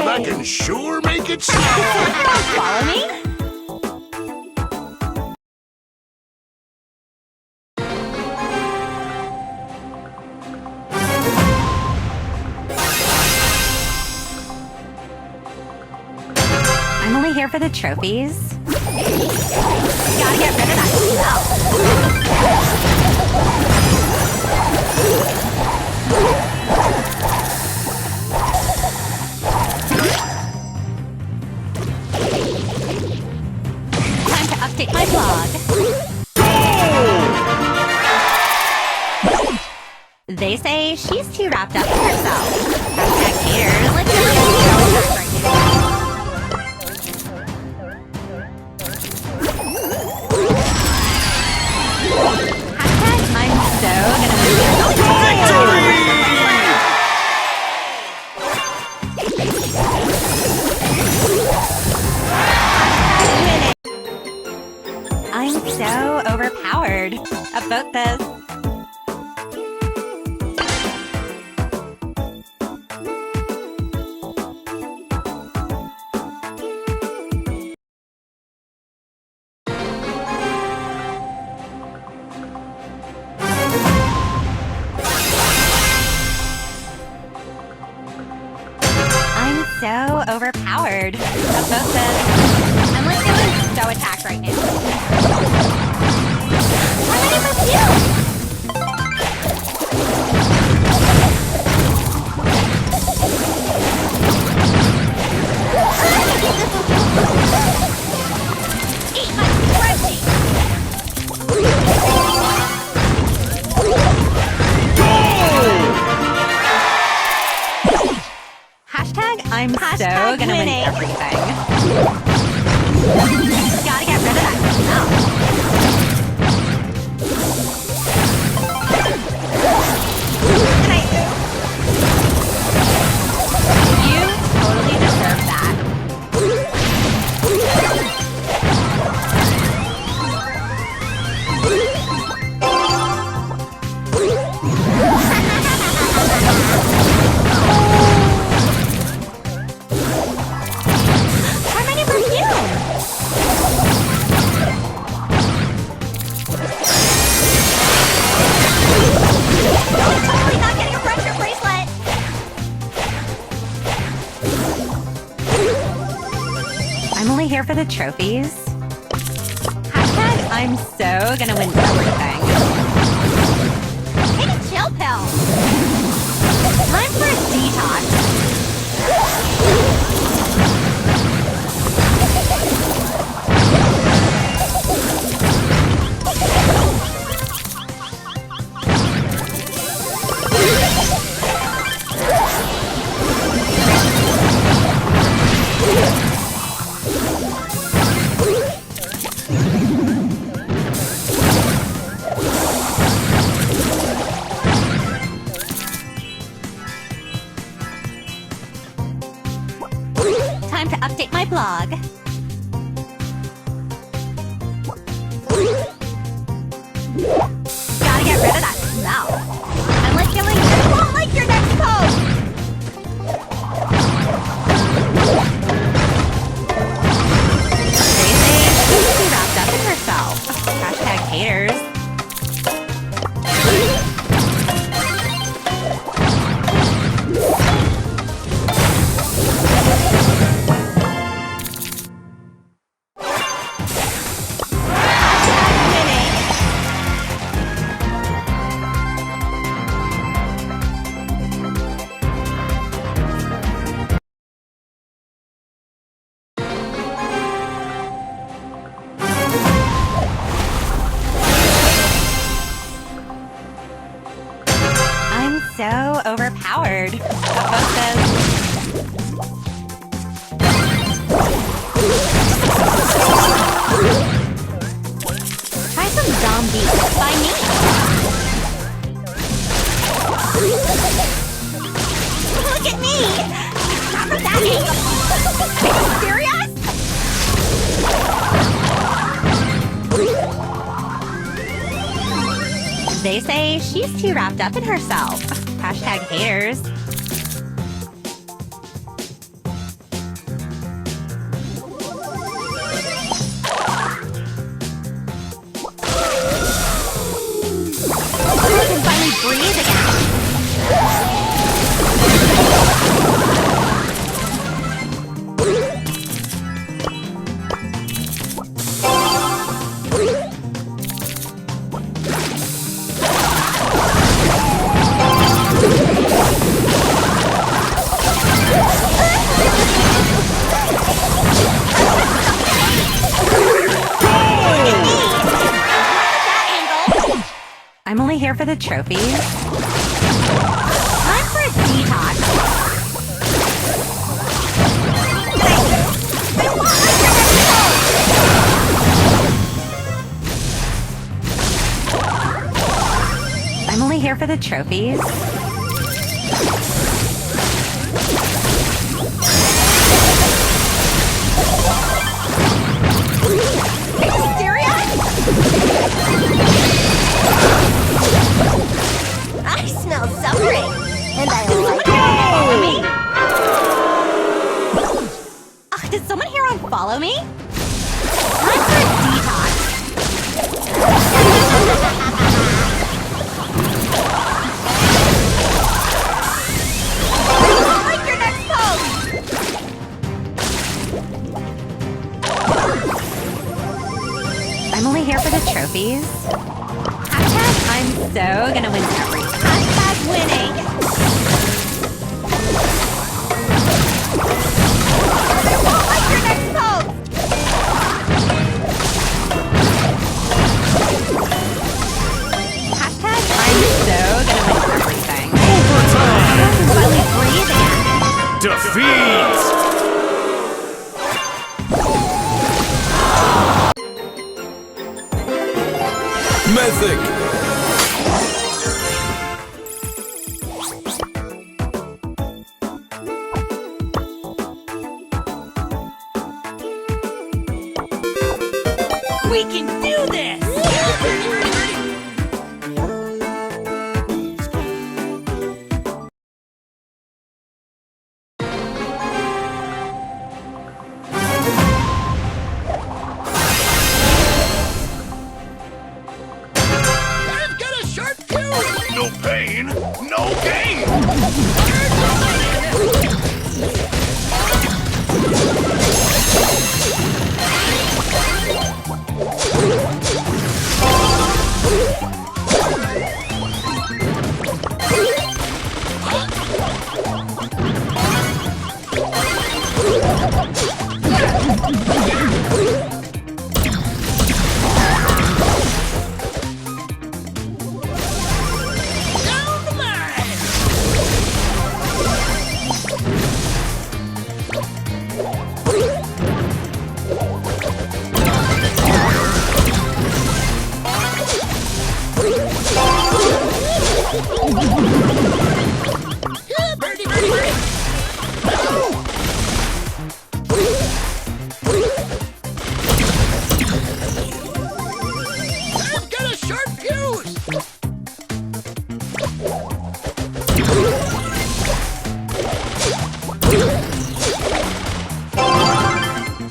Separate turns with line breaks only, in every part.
I can sure make it snow.
Follow me? I'm only here for the trophies. Gotta get rid of that Time to update my blog. They say she's too wrapped up in herself. Hashtag haters. Let's get rid of right now. I'm so gonna win Victory! I'm so overpowered. About this. So overpowered. About this. I'm like doing so attack right now. How many of you? Eat my crunchy. I'm so gonna win everything. Gotta get rid of that smell. You totally deserve that. I'm only here for the trophies. Hashtag I'm so gonna win everything. Take a chill pill. Time for a detox. update my blog. Gotta get rid of that smell. I'm like feeling I won't like your next post. They say she's too wrapped up in herself. Hashtag haters. So overpowered. The post says, try some zombies by me. Look at me! Not from that angle! Are you serious? They say she's too wrapped up in herself. Hashtag haters. I can finally breathe again. I'm only here for the trophies. Time for a detox. I'm only here for the trophies. Are you serious? I smell suffering, and I like it. Follow me? Ugh, did someone here unfollow me? Time for a detox. I like your next post. I'm only here for the trophies. Hashtag I'm so gonna win everything. Hashtag winning. I won't like your next post. Hashtag I'm so gonna win everything.
Overtime!
Finally breathe again.
Defeat!
Mythic!
We can do this!
I've got a sharp tooth! No pain, no gain!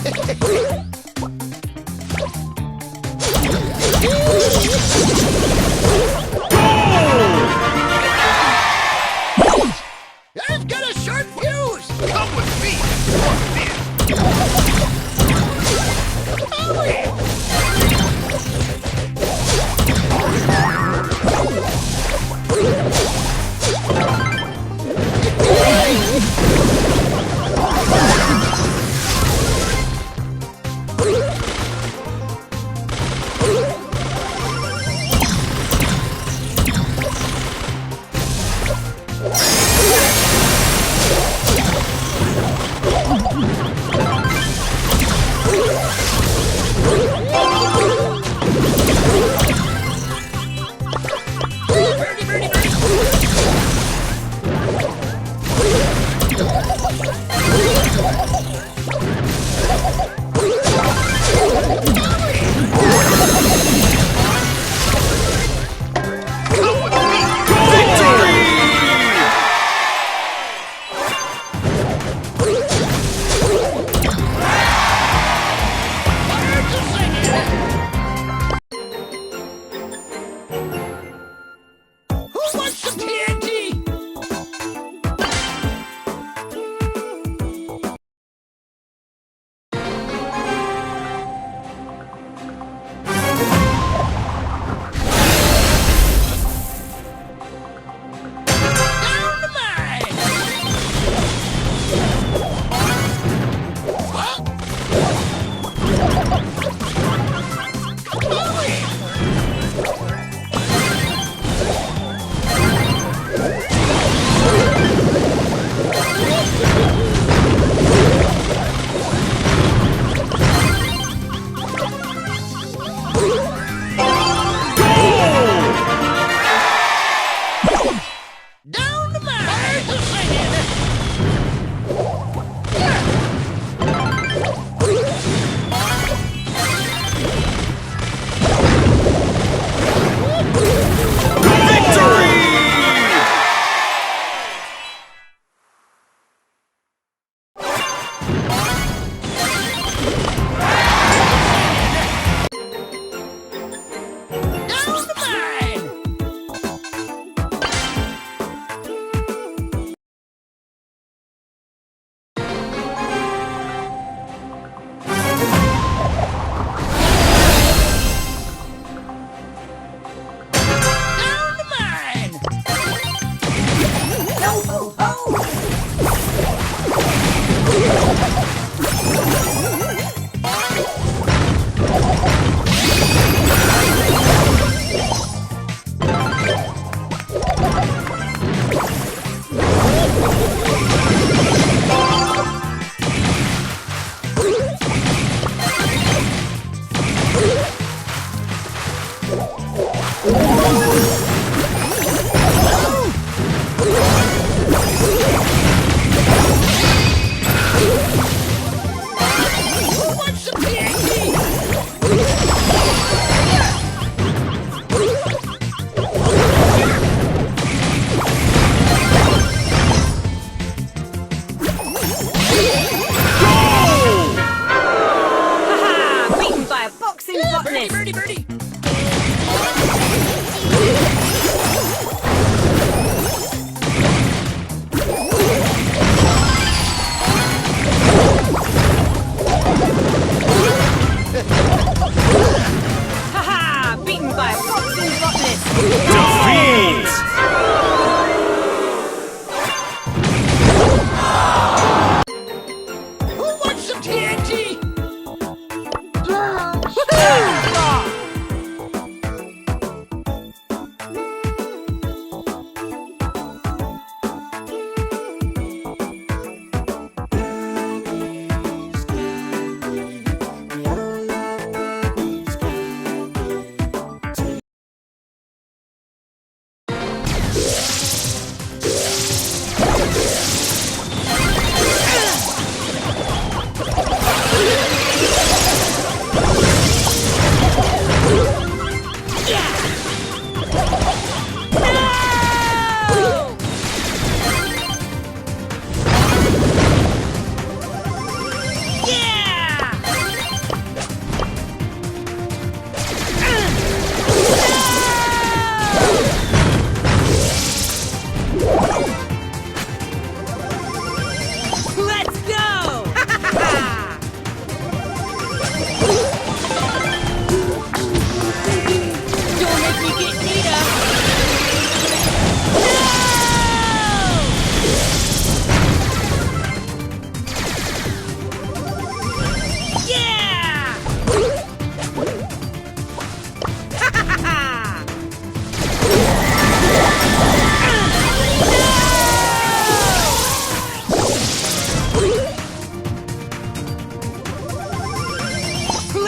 I've got a short fuse! Come with me!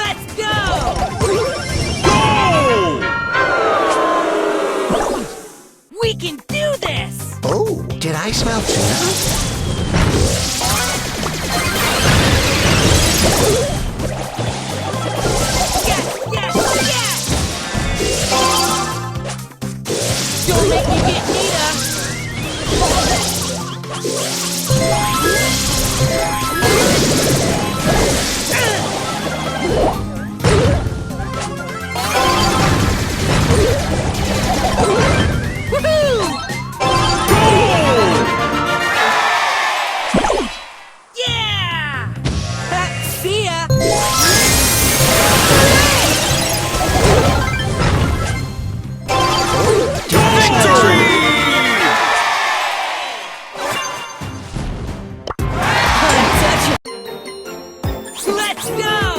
Let's go! We can do this!
Oh, did I smell tuna?
Yes, yes, yes! Don't make me get Nita! Woohoo! Yeah! See ya! Let's go!